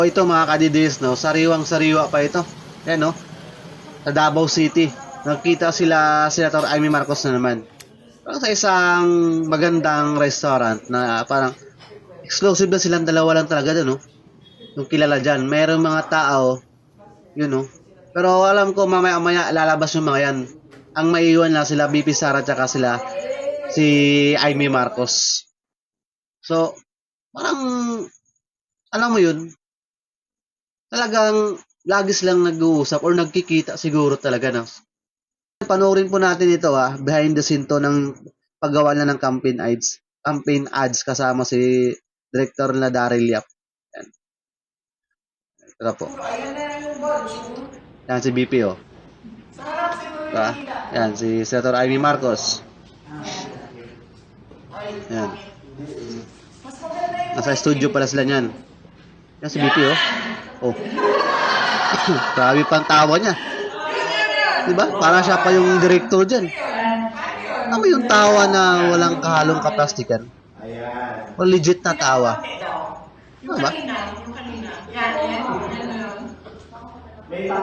Ito mga kadidis, no, sariwang-sariwa pa ito. Yan, no, sa Davao City. Nakita sila, Senator Amy Marcos na naman. Parang sa isang magandang restaurant na parang exclusive na silang dalawa lang talaga doon, no? Yung kilala dyan. Merong mga tao, yun, no? Pero alam ko mamaya-maya lalabas yung mga yan. Ang maiiwan lang sila BP Sara tsaka sila si Amy Marcos. So, parang, alam mo yun, talagang lagi silang nag-uusap or nagkikita siguro talaga na. Panoorin po natin ito behind the scene to ng paggawa na ng campaign ads kasama si Director na Daryl Yap. Yan. Ito po. Yan si BP Diba? Yan si Senator Amy Marcos. Yan. Nasa studio pala sila niyan. Yan si BP Oh. Grabe pang tawa niya. Diba? Para siya pa yung director dyan. Ano yung tawa na walang kahalong kaplastikan? O legit na tawa? Ano ba?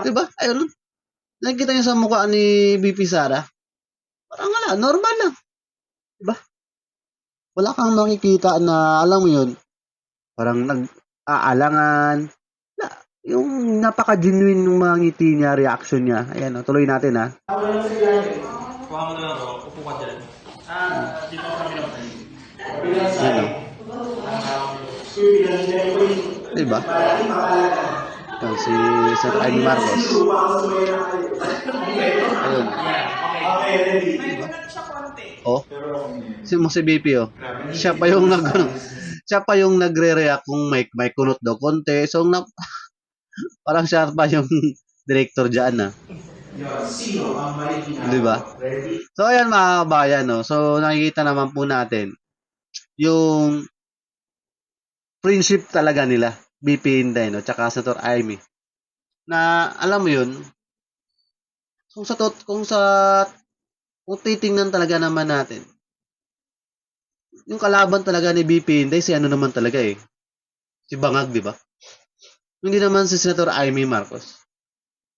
Diba? Ayun. Nakikita niyo sa mukha ni BP Sara. Parang wala, normal lang. Diba? Wala kang makikita na, alam mo yun, parang nag-aalangan. Yung napaka-genuine ng mga ngiti niya, reaction niya. Ayan, tuloy natin Kuha mo na lang ako, upo ka dyan. Dito kami naman. Ayan, diba? Yan, si Sir Amy Marcos. Ayun. Si BP Siya pa yung siya pa yung nagre-react kung may kunot daw konti. So, parang siya pa yung director dyan Di ba? So, ayan mga kabayan, no? So, nakikita naman po natin yung friendship talaga nila, BP Inday, no? Tsaka Senator Amy. Na, alam mo yun, kung titingnan talaga naman natin, yung kalaban talaga ni BP Inday, si ano naman talaga si Bangag, di ba? Hindi naman si Senator Amy Marcos.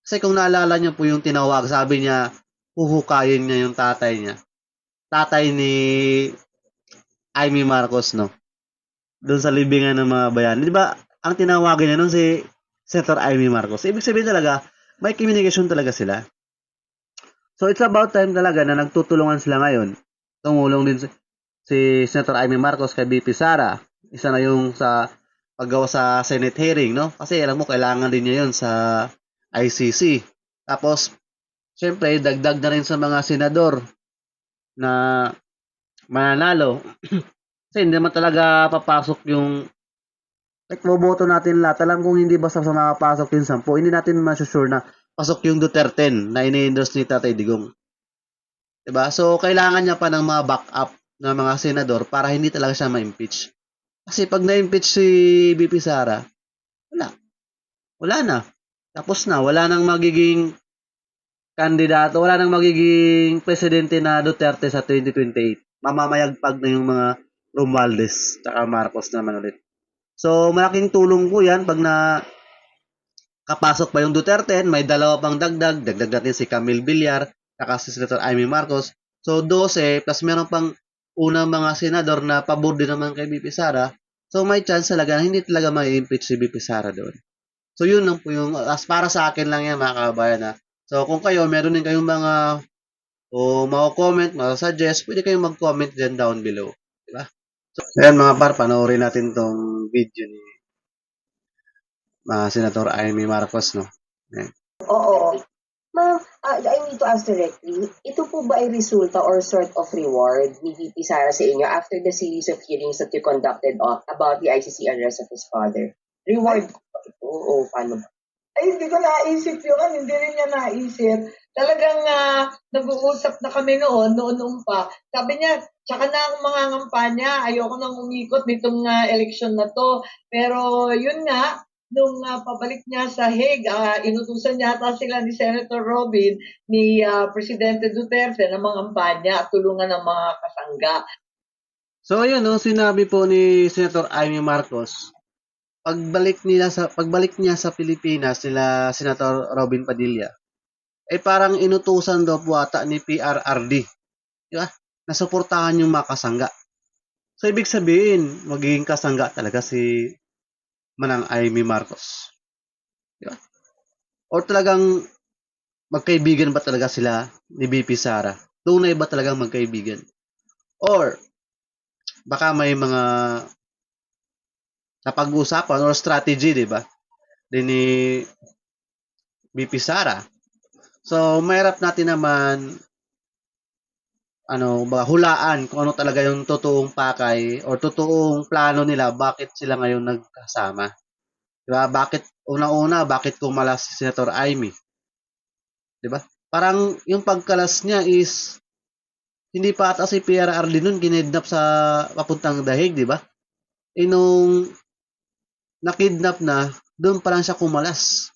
Kasi kung naalala niyo po yung tinawag, sabi niya, huhukayin niya yung tatay niya. Tatay ni Amy Marcos, no? Doon sa libingan ng mga bayan. Di ba, ang tinawagan niya nun si Senator Amy Marcos. Ibig sabihin talaga, may communication talaga sila. So, it's about time talaga na nagtutulungan sila ngayon. Tumulong din si Senator Amy Marcos kay BP Sara. Isa na yung sa paggawa sa Senate hearing, no? Kasi alam mo, kailangan din niya yun sa ICC. Tapos, syempre, dagdag na rin sa mga senador na mananalo. Kasi hindi naman talaga papasok yung boboto natin lahat. Alam kong hindi basta sa makapasok yung 10, hindi natin masusure na pasok yung Duterte na ini-endorse ni Tatay Digong. Diba? So, kailangan niya pa ng mga backup ng mga senador para hindi talaga siya ma-impeach. Kasi pag na-impeach si BP Sara, wala na. Tapos na. Wala nang magiging kandidato, wala nang magiging presidente na Duterte sa 2028. Mamamayagpag na yung mga Romualdez at Marcos naman ulit. So, malaking tulong po yan pag kapasok pa yung Duterte, may dalawa pang dagdag natin si Camille Villar, saka si Senator Amy Marcos. So, 12, plus meron pang unang mga senador na pabor din naman kay BP Sara. So, may chance talaga na hindi talaga ma-impeach si BP Sara doon. So, yun lang po yung, as para sa akin lang yan mga kabayan So, kung kayo, meron din kayong mga comment, suggest, pwede kayong mag-comment dyan down below. Diba? So, ayan mga par, panoorin natin tong video ni Senator Amy Marcos, no? Ayan. Oo. Ma'am, I need to ask directly, ito po ba ay resulta or sort of reward ni VP Sara sa inyo after the series of hearings that you conducted about the ICC arrest of his father? Reward po ba ito o paano ba? Ay, hindi ko naisip yun. Hindi rin niya naisip. Talagang nag-uusap na kami noon pa. Sabi niya, tsaka na ang mga ngampanya. Ayoko nang umikot nitong eleksyon na to. Pero yun nga, nung pabalik niya sa Hague, inutusan niya ata sila ni Senator Robin, ni Presidente Duterte ng mga ngampanya at tulungan ng mga kasangga. So, ayun, no, sinabi po ni Senator Amy Marcos pagbalik niya sa Pilipinas nila Senator Robin Padilla, parang inutusan daw po ata ni PRRD, di ba? Nasuportahan yung makasangga. So ibig sabihin, magiging kasangga talaga si Manang Amy Marcos. Di ba? Or talagang magkaibigan ba talaga sila ni BP Sara? Tunay ba talagang magkaibigan? Or baka may mga napag-usapan or strategy, di ba? Din ni BP Sara. So, mahirap natin naman hulaan kung ano talaga yung totoong pakay or totoong plano nila, bakit sila ngayon nagkasama. Diba? Bakit kumalas si Senator Amy? Diba? Parang yung pagkalas niya is, hindi pa ata si PRRD nun kinidnap sa papuntang Dahig, diba? Nung nakidnap na, doon pa lang siya kumalas.